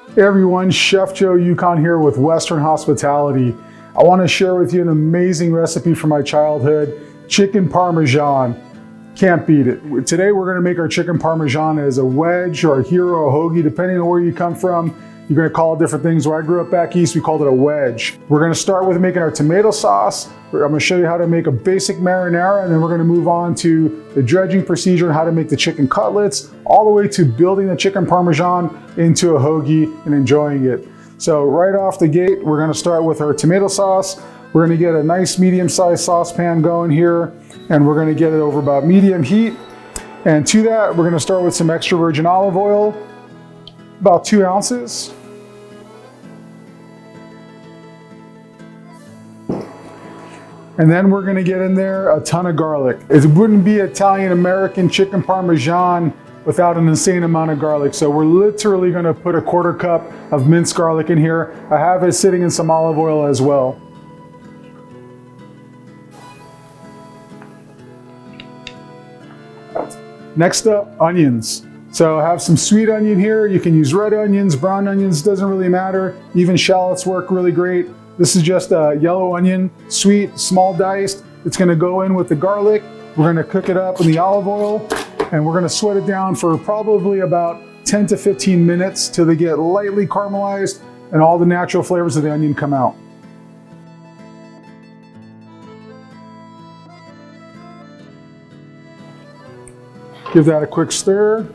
Hey everyone, Chef Joe Youkhan here with Western Hospitality. I want to share with you an amazing recipe from my childhood, chicken Parmesan. Can't beat it. Today we're going to make our chicken Parmesan as a wedge or a hero or a hoagie, depending on where you come from. You're going to call it different things. Where I grew up back east, we called it a wedge. We're going to start with making our tomato sauce. I'm going to show you how to make a basic marinara, and then we're going to move on to the dredging procedure and how to make the chicken cutlets, all the way to building the chicken Parmesan into a hoagie and enjoying it. So right off the gate, we're going to start with our tomato sauce. We're going to get a nice medium-sized saucepan going here, and we're going to get it over about medium heat. And to that, we're going to start with some extra virgin olive oil, about 2 ounces. And then we're gonna get in there a ton of garlic. It wouldn't be Italian-American chicken Parmesan without an insane amount of garlic. So we're literally gonna put a 1/4 cup of minced garlic in here. I have it sitting in some olive oil as well. Next up, onions. So I have some sweet onion here. You can use red onions, brown onions, doesn't really matter. Even shallots work really great. This is just a yellow onion, sweet, small diced. It's gonna go in with the garlic. We're gonna cook it up in the olive oil, and we're gonna sweat it down for probably about 10 to 15 minutes till they get lightly caramelized and all the natural flavors of the onion come out. Give that a quick stir.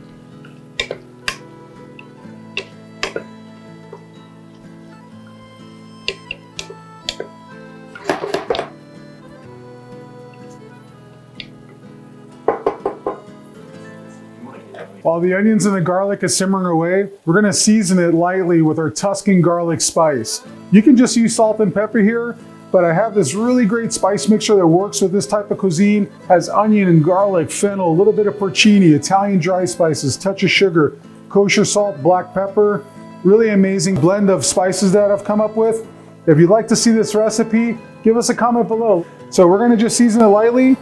While the onions and the garlic is simmering away, we're gonna season it lightly with our Tuscan Garlic Spice. You can just use salt and pepper here, but I have this really great spice mixture that works with this type of cuisine. Has onion and garlic, fennel, a little bit of porcini, Italian dry spices, touch of sugar, kosher salt, black pepper. Really amazing blend of spices that I've come up with. If you'd like to see this recipe, give us a comment below. So we're gonna just season it lightly,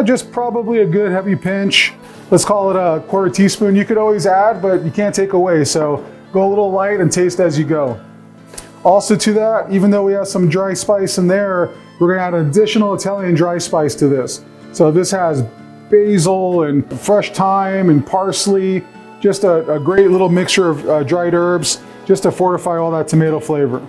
just probably a good heavy pinch. Let's call it a 1/4 teaspoon. You could always add, but you can't take away. So go a little light and taste as you go. Also to that, even though we have some dry spice in there, we're gonna add an additional Italian dry spice to this. So this has basil and fresh thyme and parsley, just a great little mixture of dried herbs, just to fortify all that tomato flavor.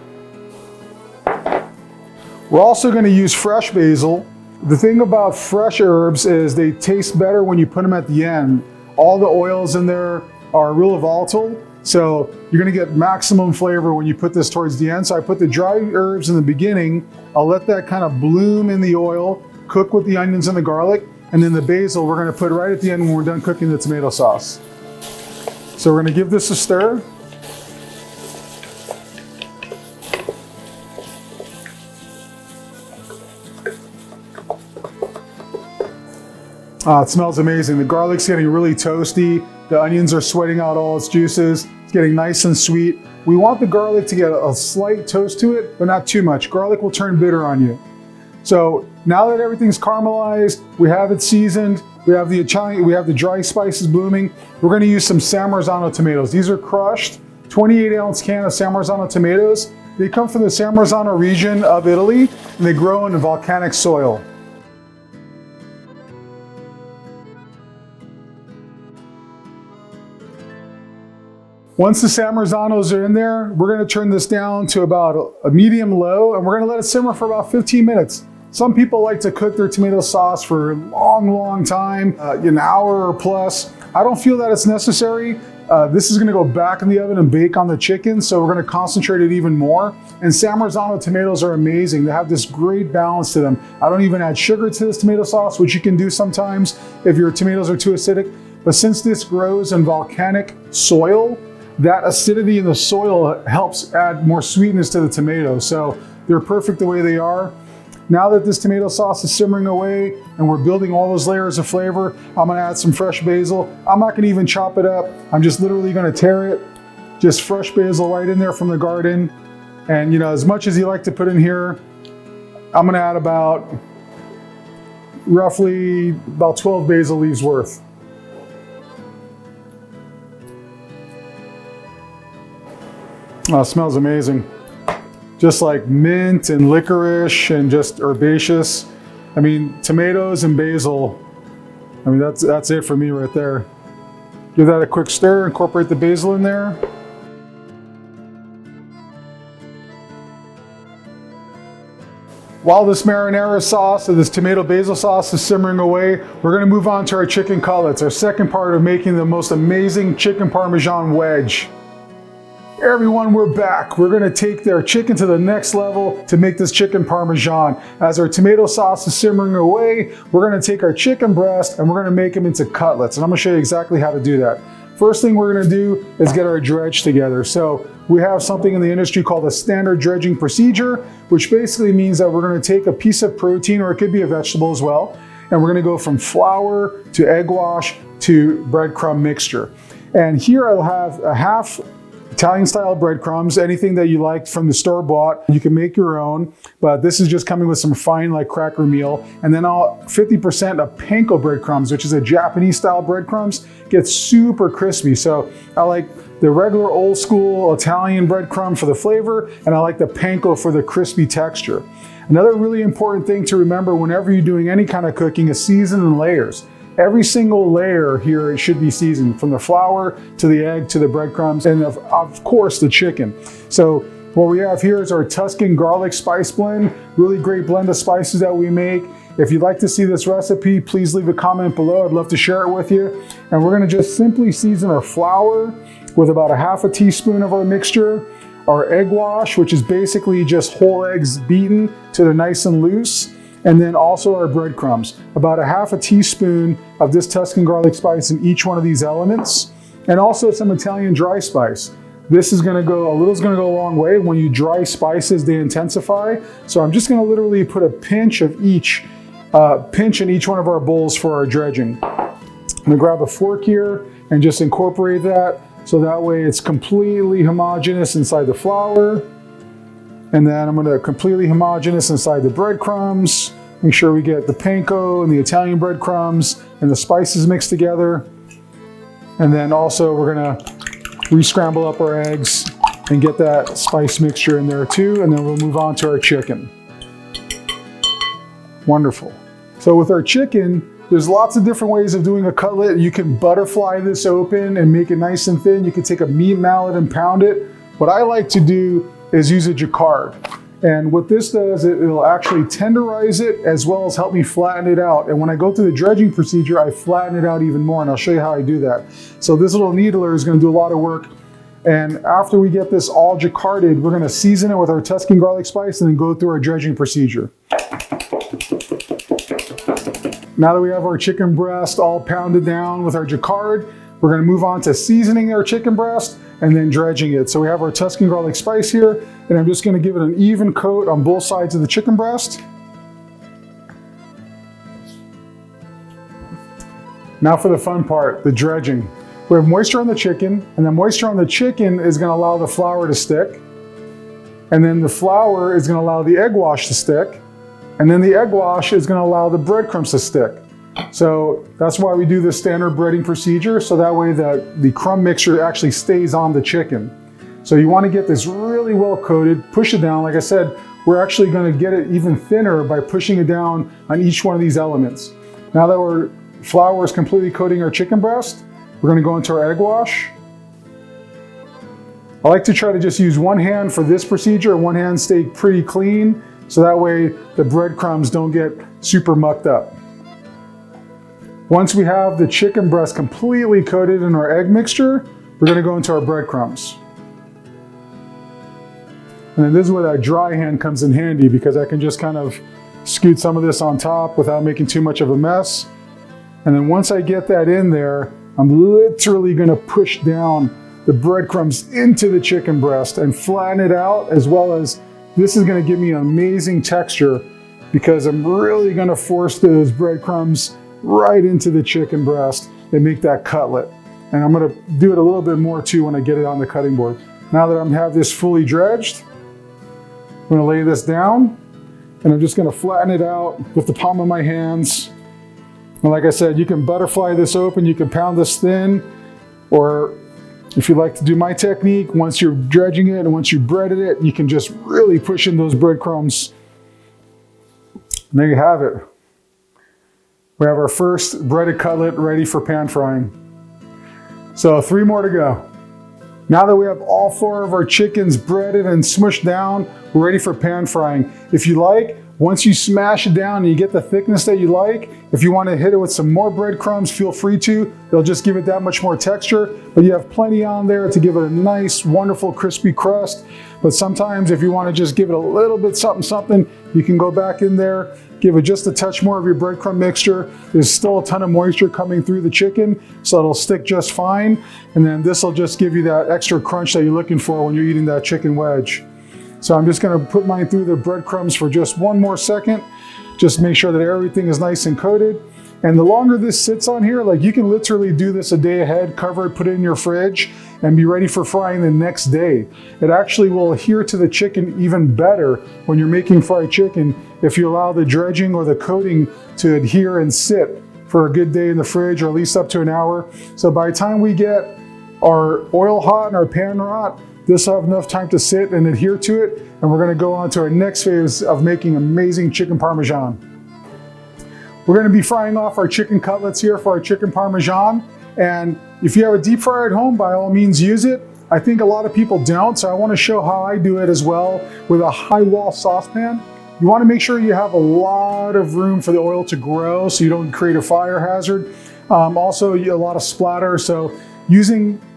We're also gonna use fresh basil. The thing about fresh herbs is they taste better when you put them at the end. All the oils in there are real volatile, so you're gonna get maximum flavor when you put this towards the end. So I put the dry herbs in the beginning. I'll let that kind of bloom in the oil, cook with the onions and the garlic, and then the basil we're gonna put right at the end when we're done cooking the tomato sauce. So we're gonna give this a stir. It smells amazing. The garlic's getting really toasty. The onions are sweating out all its juices. It's getting nice and sweet. We want the garlic to get a slight toast to it, but not too much. Garlic will turn bitter on you. So now that everything's caramelized, we have it seasoned, we have the dry spices blooming, we're gonna use some San Marzano tomatoes. These are crushed, 28-ounce can of San Marzano tomatoes. They come from the San Marzano region of Italy, and they grow in volcanic soil. Once the San Marzanos are in there, we're gonna turn this down to about a medium low, and we're gonna let it simmer for about 15 minutes. Some people like to cook their tomato sauce for a long time, an hour or plus. I don't feel that it's necessary. This is gonna go back in the oven and bake on the chicken, so we're gonna concentrate it even more. And San Marzano tomatoes are amazing. They have this great balance to them. I don't even add sugar to this tomato sauce, which you can do sometimes if your tomatoes are too acidic. But since this grows in volcanic soil, that acidity in the soil helps add more sweetness to the tomatoes. So they're perfect the way they are. Now that this tomato sauce is simmering away and we're building all those layers of flavor, I'm gonna add some fresh basil. I'm not gonna even chop it up. I'm just literally gonna tear it. Just fresh basil right in there from the garden. And as much as you like to put in here, I'm gonna add roughly about 12 basil leaves worth. Oh, it smells amazing. Just like mint and licorice and just herbaceous. I mean, tomatoes and basil. I mean, that's it for me right there. Give that a quick stir, incorporate the basil in there. While this marinara sauce or this tomato basil sauce is simmering away, we're gonna move on to our chicken cutlets, our second part of making the most amazing chicken Parmesan wedge. Everyone, we're back. We're gonna take their chicken to the next level to make this chicken Parmesan. As our tomato sauce is simmering away, we're gonna take our chicken breast and we're gonna make them into cutlets. And I'm gonna show you exactly how to do that. First thing we're gonna do is get our dredge together. So we have something in the industry called a standard dredging procedure, which basically means that we're gonna take a piece of protein, or it could be a vegetable as well, and we're gonna go from flour to egg wash to breadcrumb mixture. And here I'll have a half Italian style breadcrumbs, anything that you like from the store bought. You can make your own, but this is just coming with some fine like cracker meal. And then 50% of panko breadcrumbs, which is a Japanese style breadcrumbs, gets super crispy. So I like the regular old school Italian breadcrumb for the flavor, and I like the panko for the crispy texture. Another really important thing to remember whenever you're doing any kind of cooking is season in layers. Every single layer here should be seasoned, from the flour to the egg to the breadcrumbs, and of course the chicken. So what we have here is our Tuscan Garlic Spice Blend, really great blend of spices that we make. If you'd like to see this recipe, please leave a comment below. I'd love to share it with you. And we're gonna just simply season our flour with about a half a teaspoon of our mixture, our egg wash, which is basically just whole eggs beaten till they're nice and loose, and then also our breadcrumbs. About a half a teaspoon of this Tuscan garlic spice in each one of these elements, and also some Italian dry spice. This is gonna go, a little's gonna go a long way. When you dry spices, they intensify. So I'm just gonna literally put a pinch of each, in each one of our bowls for our dredging. I'm gonna grab a fork here and just incorporate that, so that way it's completely homogeneous inside the flour. And then I'm gonna completely homogeneous inside the breadcrumbs. Make sure we get the panko and the Italian breadcrumbs and the spices mixed together. And then also we're gonna re-scramble up our eggs and get that spice mixture in there too. And then we'll move on to our chicken. Wonderful. So with our chicken, there's lots of different ways of doing a cutlet. You can butterfly this open and make it nice and thin. You can take a meat mallet and pound it. What I like to do is use a jacquard. And what this does, it'll actually tenderize it as well as help me flatten it out. And when I go through the dredging procedure, I flatten it out even more, and I'll show you how I do that. So this little needler is gonna do a lot of work. And after we get this all jacquarded, we're gonna season it with our Tuscan garlic spice and then go through our dredging procedure. Now that we have our chicken breast all pounded down with our jacquard, we're gonna move on to seasoning our chicken breast and then dredging it. So we have our Tuscan garlic spice here, and I'm just gonna give it an even coat on both sides of the chicken breast. Now for the fun part, the dredging. We have moisture on the chicken, and the moisture on the chicken is gonna allow the flour to stick. And then the flour is gonna allow the egg wash to stick. And then the egg wash is gonna allow the breadcrumbs to stick. So that's why we do this standard breading procedure, so that way the crumb mixture actually stays on the chicken. So you wanna get this really well coated, push it down. Like I said, we're actually gonna get it even thinner by pushing it down on each one of these elements. Now that our flour is completely coating our chicken breast, we're gonna go into our egg wash. I like to try to just use one hand for this procedure and one hand stay pretty clean, so that way the breadcrumbs don't get super mucked up. Once we have the chicken breast completely coated in our egg mixture, we're gonna go into our breadcrumbs. And then this is where that dry hand comes in handy, because I can just kind of scoot some of this on top without making too much of a mess. And then once I get that in there, I'm literally gonna push down the breadcrumbs into the chicken breast and flatten it out, as well as this is gonna give me an amazing texture, because I'm really gonna force those breadcrumbs right into the chicken breast and make that cutlet. And I'm gonna do it a little bit more too when I get it on the cutting board. Now that I have this fully dredged, I'm gonna lay this down, and I'm just gonna flatten it out with the palm of my hands. And like I said, you can butterfly this open, you can pound this thin, or If you like to do my technique, once you're dredging it and once you've breaded it, you can just really push in those breadcrumbs. And there you have it. We have our first breaded cutlet ready for pan frying. So 3 more to go. Now that we have all 4 of our chickens breaded and smushed down, we're ready for pan frying. If you like, once you smash it down and you get the thickness that you like, if you want to hit it with some more breadcrumbs, feel free to. They'll just give it that much more texture, but you have plenty on there to give it a nice, wonderful, crispy crust. But sometimes if you want to just give it a little bit something, you can go back in there, give it just a touch more of your breadcrumb mixture. There's still a ton of moisture coming through the chicken, so it'll stick just fine. And then this will just give you that extra crunch that you're looking for when you're eating that chicken wedge. So I'm just gonna put mine through the breadcrumbs for just 1 more second. Just make sure that everything is nice and coated. And the longer this sits on here, like you can literally do this a day ahead, cover it, put it in your fridge, and be ready for frying the next day. It actually will adhere to the chicken even better when you're making fried chicken if you allow the dredging or the coating to adhere and sit for a good day in the fridge, or at least up to an hour. So by the time we get our oil hot and our pan hot, this will have enough time to sit and adhere to it, and we're gonna go on to our next phase of making amazing chicken Parmesan. We're gonna be frying off our chicken cutlets here for our chicken Parmesan, and if you have a deep fryer at home, by all means use it. I think a lot of people don't, so I wanna show how I do it as well with a high wall saucepan. You wanna make sure you have a lot of room for the oil to grow so you don't create a fire hazard. Also, a lot of splatter, so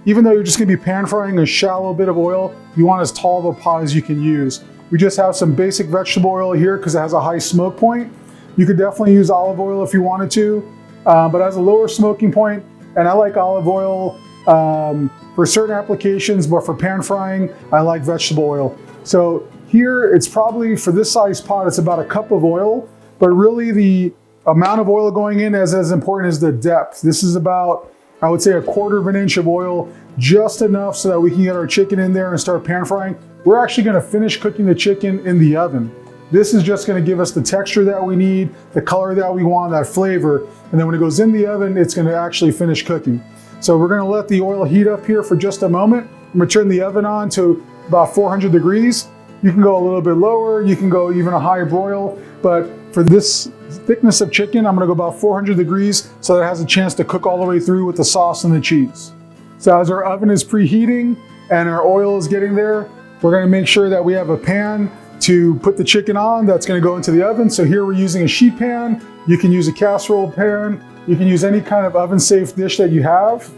even though you're just gonna be pan frying a shallow bit of oil, you want as tall of a pot as you can use. We just have some basic vegetable oil here because it has a high smoke point. You could definitely use olive oil if you wanted to, but it has a lower smoking point, and I like olive oil for certain applications, but for pan frying, I like vegetable oil. So here, it's probably, for this size pot, it's about a cup of oil, but really the amount of oil going in is as important as the depth. This is about, I would say, 1/4 of an inch of oil, just enough so that we can get our chicken in there and start pan frying. We're actually gonna finish cooking the chicken in the oven. This is just gonna give us the texture that we need, the color that we want, that flavor, and then when it goes in the oven, it's gonna actually finish cooking. So we're gonna let the oil heat up here for just a moment. I'm gonna turn the oven on to about 400 degrees. You can go a little bit lower, you can go even a high broil, but for this thickness of chicken, I'm gonna go about 400 degrees so that it has a chance to cook all the way through with the sauce and the cheese. So as our oven is preheating and our oil is getting there, we're gonna make sure that we have a pan to put the chicken on that's gonna go into the oven. So here we're using a sheet pan. You can use a casserole pan. You can use any kind of oven-safe dish that you have.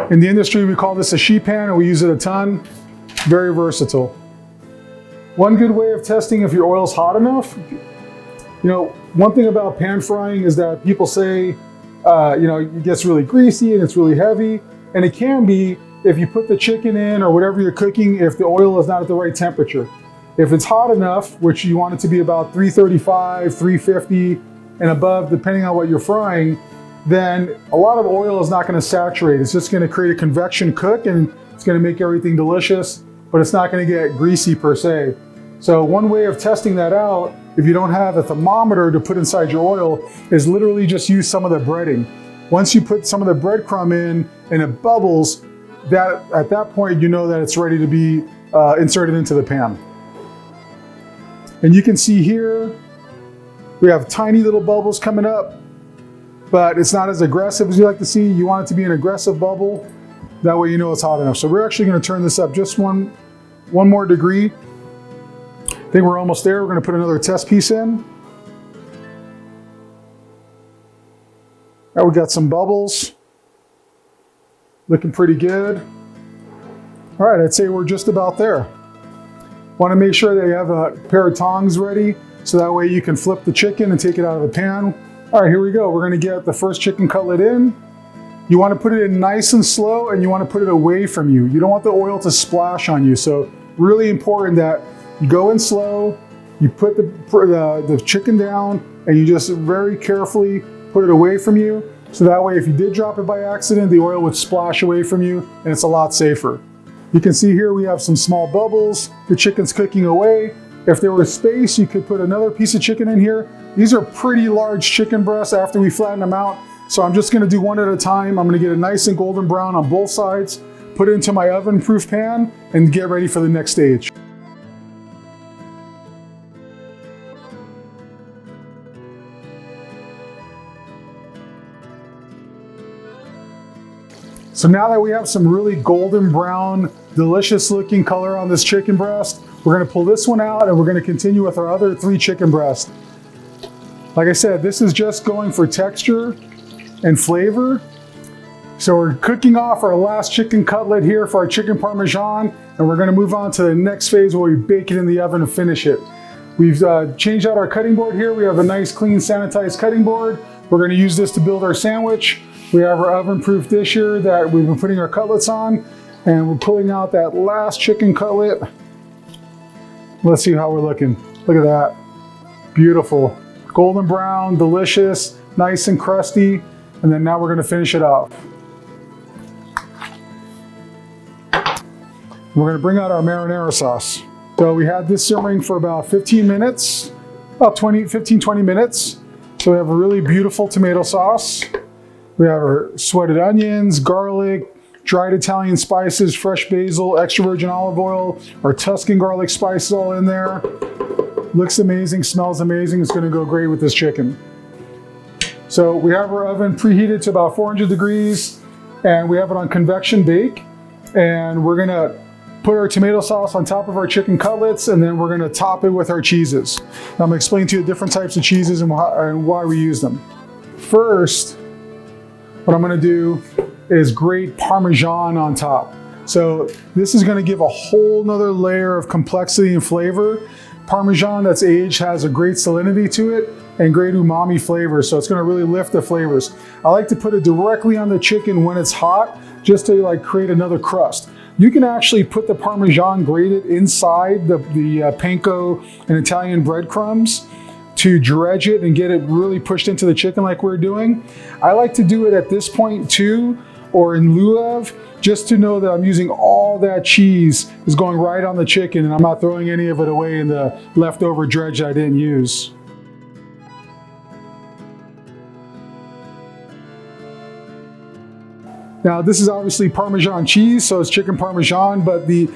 In the industry, we call this a sheet pan, and we use it a ton. Very versatile. One good way of testing if your oil's hot enough, one thing about pan frying is that people say, it gets really greasy and it's really heavy, and it can be if you put the chicken in or whatever you're cooking, if the oil is not at the right temperature. If it's hot enough, which you want it to be about 335, 350 and above, depending on what you're frying, then a lot of oil is not gonna saturate. It's just gonna create a convection cook, and it's gonna make everything delicious, but it's not gonna get greasy per se. So one way of testing that out, if you don't have a thermometer to put inside your oil, is literally just use some of the breading. Once you put some of the breadcrumb in and it bubbles, at that point you know that it's ready to be inserted into the pan. And you can see here, we have tiny little bubbles coming up, but it's not as aggressive as you like to see. You want it to be an aggressive bubble. That way you know it's hot enough. So we're actually gonna turn this up just one more degree. I think we're almost there. We're gonna put another test piece in. Now we got some bubbles. Looking pretty good. All right, I'd say we're just about there. Want to make sure that you have a pair of tongs ready, so that way you can flip the chicken and take it out of the pan. All right, here we go. We're gonna get the first chicken cutlet in. You wanna put it in nice and slow, and you wanna put it away from you. You don't want the oil to splash on you. So really important that you go in slow, you put the chicken down, and you just very carefully put it away from you. So that way, if you did drop it by accident, the oil would splash away from you, and it's a lot safer. You can see here we have some small bubbles. The chicken's cooking away. If there was space, you could put another piece of chicken in here. These are pretty large chicken breasts after we flatten them out. So I'm just gonna do one at a time. I'm gonna get it nice and golden brown on both sides, put it into my oven-proof pan, and get ready for the next stage. So now that we have some really golden brown, delicious looking color on this chicken breast, we're gonna pull this one out and we're gonna continue with our other 3 chicken breasts. Like I said, this is just going for texture and flavor. So we're cooking off our last chicken cutlet here for our chicken Parmesan, and we're gonna move on to the next phase where we bake it in the oven and finish it. We've changed out our cutting board here. We have a nice, clean, sanitized cutting board. We're gonna use this to build our sandwich. We have our oven-proof dish here that we've been putting our cutlets on, and we're pulling out that last chicken cutlet. Let's see how we're looking. Look at that. Beautiful. Golden brown, delicious, nice and crusty. And then now we're gonna finish it off. We're gonna bring out our marinara sauce. So we had this simmering for about 15 minutes, about 15-20 minutes. So we have a really beautiful tomato sauce. We have our sweated onions, garlic, dried Italian spices, fresh basil, extra virgin olive oil, our Tuscan garlic spices all in there. Looks amazing, smells amazing. It's gonna go great with this chicken. So we have our oven preheated to about 400 degrees, and we have it on convection bake. And we're gonna put our tomato sauce on top of our chicken cutlets, and then we're gonna top it with our cheeses. Now I'm gonna explain to you the different types of cheeses and why we use them. First, what I'm gonna do is grate Parmesan on top. So this is gonna give a whole nother layer of complexity and flavor. Parmesan that's aged has a great salinity to it and great umami flavor, so it's gonna really lift the flavors. I like to put it directly on the chicken when it's hot, just to like create another crust. You can actually put the Parmesan grated inside the panko and Italian breadcrumbs to dredge it and get it really pushed into the chicken like we're doing. I like to do it at this point too, or in lieu of, just to know that I'm using all that cheese is going right on the chicken and I'm not throwing any of it away in the leftover dredge I didn't use. Now this is obviously Parmesan cheese, so it's chicken Parmesan, but the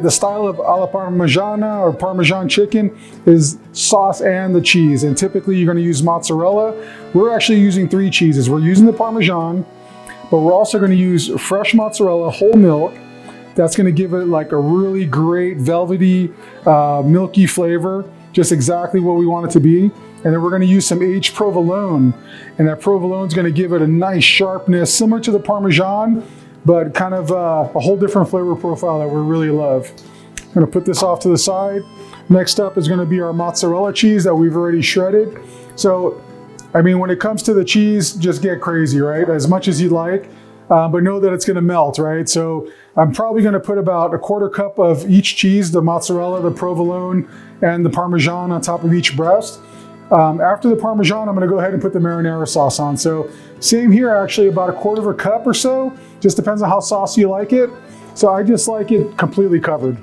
style of alla Parmigiana or Parmesan chicken is sauce and the cheese, and typically you're gonna use mozzarella. We're actually using 3 cheeses. We're using the Parmesan, but we're also gonna use fresh mozzarella, whole milk. That's gonna give it like a really great velvety, milky flavor, just exactly what we want it to be. And then we're gonna use some aged provolone, and that provolone is gonna give it a nice sharpness, similar to the Parmesan, but kind of a whole different flavor profile that we really love. I'm gonna put this off to the side. Next up is gonna be our mozzarella cheese that we've already shredded. So, I mean, when it comes to the cheese, just get crazy, right? As much as you'd like, but know that it's gonna melt, right? So I'm probably gonna put about a 1/4 cup of each cheese, the mozzarella, the provolone, and the Parmesan on top of each breast. After the Parmesan, I'm gonna go ahead and put the marinara sauce on. So same here, actually about a 1/4 cup or so, just depends on how saucy you like it. So I just like it completely covered.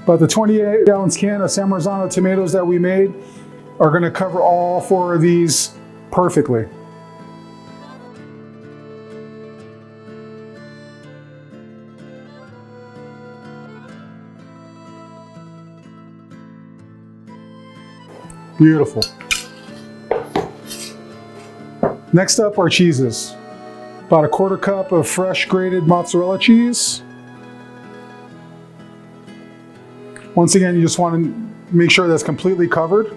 But the 28-ounce can of San Marzano tomatoes that we made are gonna cover all 4 of these perfectly. Beautiful. Next up are cheeses. About a 1/4 cup of fresh grated mozzarella cheese. Once again, you just want to make sure that's completely covered.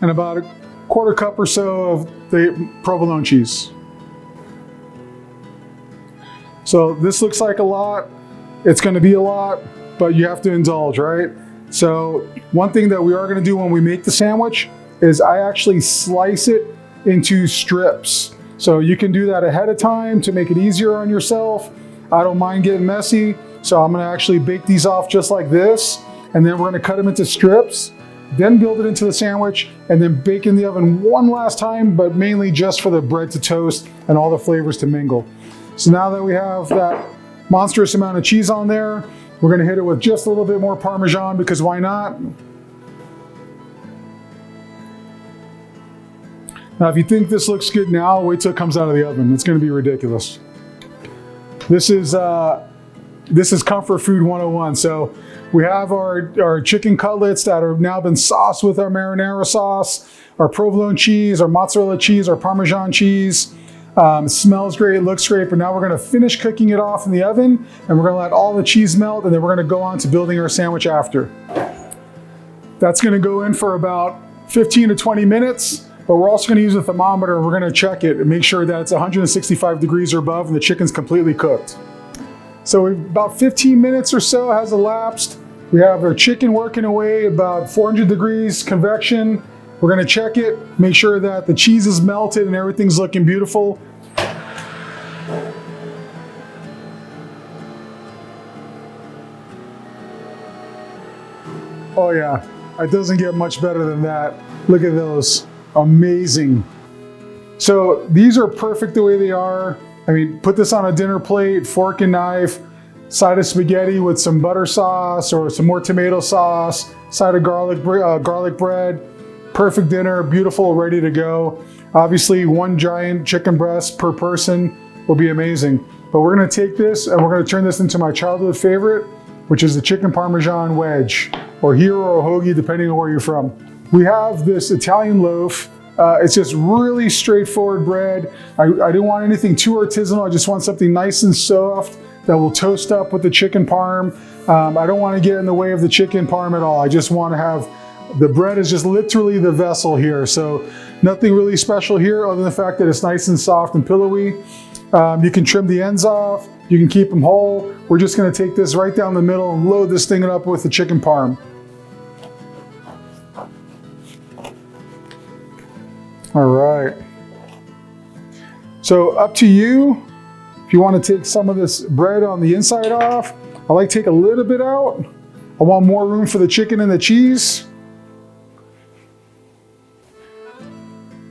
And about a 1/4 cup or so of the provolone cheese. So this looks like a lot. It's gonna be a lot, but you have to indulge, right? So one thing that we are gonna do when we make the sandwich is I actually slice it into strips. So you can do that ahead of time to make it easier on yourself. I don't mind getting messy. So I'm gonna actually bake these off just like this, and then we're gonna cut them into strips, then build it into the sandwich, and then bake in the oven one last time, but mainly just for the bread to toast and all the flavors to mingle. So now that we have that monstrous amount of cheese on there. We're gonna hit it with just a little bit more Parmesan because why not? Now, if you think this looks good now, wait till it comes out of the oven. It's gonna be ridiculous. This is comfort food 101. So we have our chicken cutlets that have now been sauced with our marinara sauce, our provolone cheese, our mozzarella cheese, our Parmesan cheese. It smells great, it looks great, but now we're gonna finish cooking it off in the oven and we're gonna let all the cheese melt and then we're gonna go on to building our sandwich after. That's gonna go in for about 15 to 20 minutes, but we're also gonna use a thermometer and we're gonna check it and make sure that it's 165 degrees or above and the chicken's completely cooked. So about 15 minutes or so has elapsed. We have our chicken working away about 400 degrees convection. We're gonna check it, make sure that the cheese is melted and everything's looking beautiful. Oh yeah, it doesn't get much better than that. Look at those, amazing. So these are perfect the way they are. I mean, put this on a dinner plate, fork and knife, side of spaghetti with some butter sauce or some more tomato sauce, side of garlic bread. Perfect dinner, beautiful, ready to go. Obviously, one giant chicken breast per person will be amazing. But we're gonna take this and we're gonna turn this into my childhood favorite, which is the chicken Parmesan wedge, or hero or hoagie, depending on where you're from. We have this Italian loaf. It's just really straightforward bread. I didn't want anything too artisanal. I just want something nice and soft that will toast up with the chicken parm. I don't want to get in the way of the chicken parm at all. I just want to have, the bread is just literally the vessel here. So nothing really special here other than the fact that it's nice and soft and pillowy. You can trim the ends off. You can keep them whole. We're just going to take this right down the middle and load this thing up with the chicken parm. All right. So up to you. If you want to take some of this bread on the inside off, I like to take a little bit out. I want more room for the chicken and the cheese.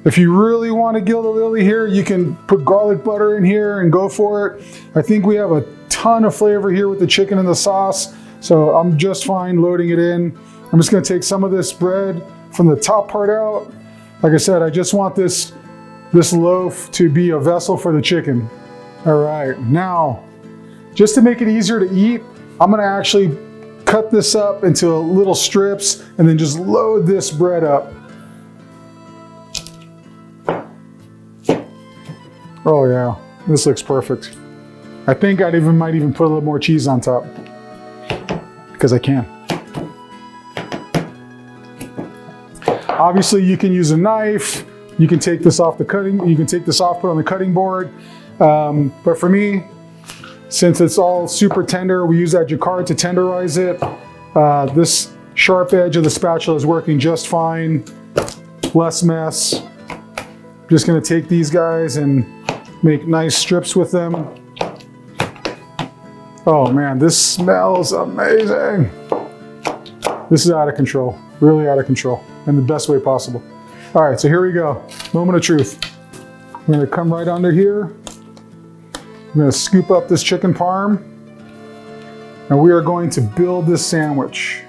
If you really want to gild the lily here, you can put garlic butter in here and go for it. I think we have a ton of flavor here with the chicken and the sauce, so I'm just fine loading it in. I'm just going to take some of this bread from the top part out. Like I said, I just want this loaf to be a vessel for the chicken. All right, now, just to make it easier to eat, I'm gonna actually cut this up into little strips and then just load this bread up. Oh yeah, this looks perfect. I think I might even put a little more cheese on top, because I can. Obviously, you can use a knife. You can take this off the cutting. You can take this off, put it on the cutting board. But for me, since it's all super tender, we use that jacquard to tenderize it. This sharp edge of the spatula is working just fine. Less mess. I'm just gonna take these guys and make nice strips with them. Oh man, this smells amazing. This is out of control, really out of control, in the best way possible. All right, so here we go, moment of truth. I'm gonna come right under here. I'm gonna scoop up this chicken parm, and we are going to build this sandwich.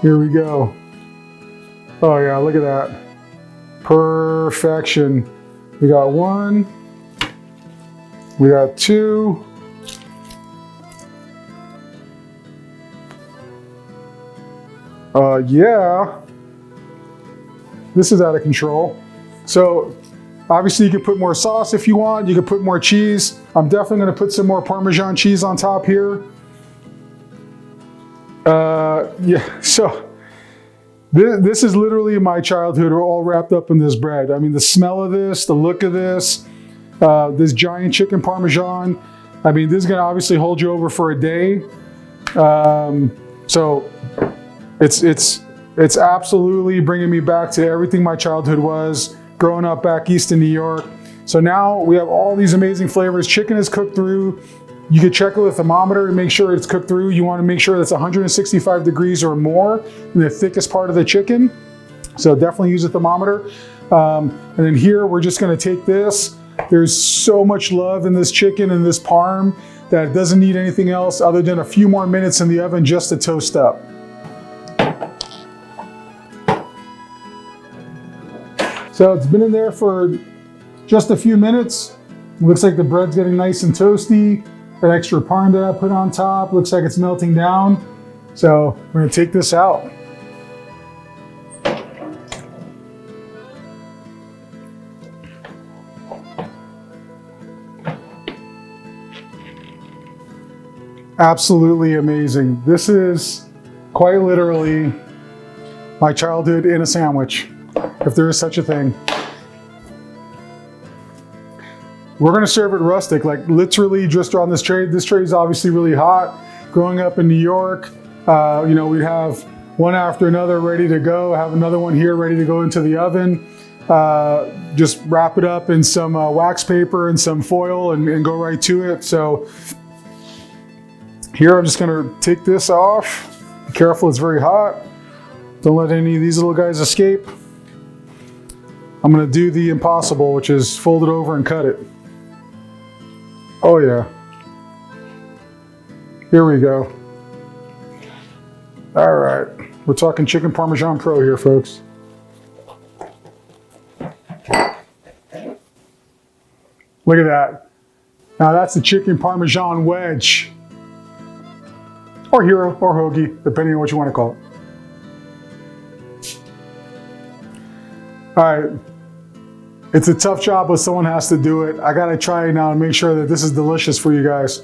Here we go. Oh yeah, look at that. Perfection. We got one, we got two, yeah, this is out of control. So obviously you can put more sauce if you want, you can put more cheese. I'm definitely gonna put some more Parmesan cheese on top here. Yeah, so this is literally my childhood all wrapped up in this bread. I mean, the smell of this, the look of this giant chicken Parmesan. I mean, this is gonna obviously hold you over for a day. So it's absolutely bringing me back to everything my childhood was, growing up back east in New York. So now we have all these amazing flavors. Chicken is cooked through. You can check it with a thermometer to make sure it's cooked through. You want to make sure that's 165 degrees or more in the thickest part of the chicken. So definitely use a thermometer. And then here, we're just going to take this. There's so much love in this chicken and this parm. that it doesn't need anything else other than a few more minutes in the oven just to toast up. So it's been in there for just a few minutes. Looks like the bread's getting nice and toasty. That extra parm that I put on top looks like it's melting down. So we're gonna take this out. Absolutely amazing. This is quite literally my childhood in a sandwich, if there is such a thing. We're gonna serve it rustic, like literally just on this tray. This tray is obviously really hot. Growing up in New York, you know, we'd have one after another ready to go, have another one here ready to go into the oven. Just wrap it up in some wax paper and some foil and go right to it. So here I'm just gonna take this off. Be careful, it's very hot. Don't let any of these little guys escape. I'm gonna do the impossible, which is fold it over and cut it. Oh yeah. Here we go. All right, we're talking chicken Parmesan Pro here, folks. Look at that. Now that's the chicken Parmesan wedge. Or hero, or hoagie, depending on what you want to call it. All right. It's a tough job, but someone has to do it. I gotta try it now and make sure that this is delicious for you guys.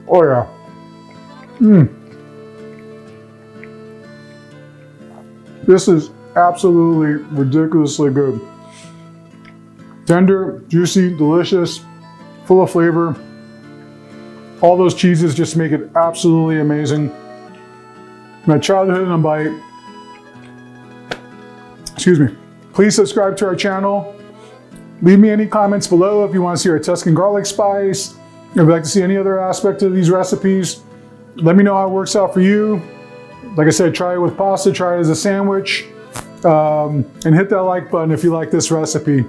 Oh yeah. This is absolutely ridiculously good. Tender, juicy, delicious, full of flavor. All those cheeses just make it absolutely amazing. My childhood in a bite. Excuse me. Please subscribe to our channel. Leave me any comments below if you want to see our Tuscan Garlic Spice. If you'd like to see any other aspect of these recipes, let me know how it works out for you. Like I said, try it with pasta, try it as a sandwich, and hit that like button if you like this recipe.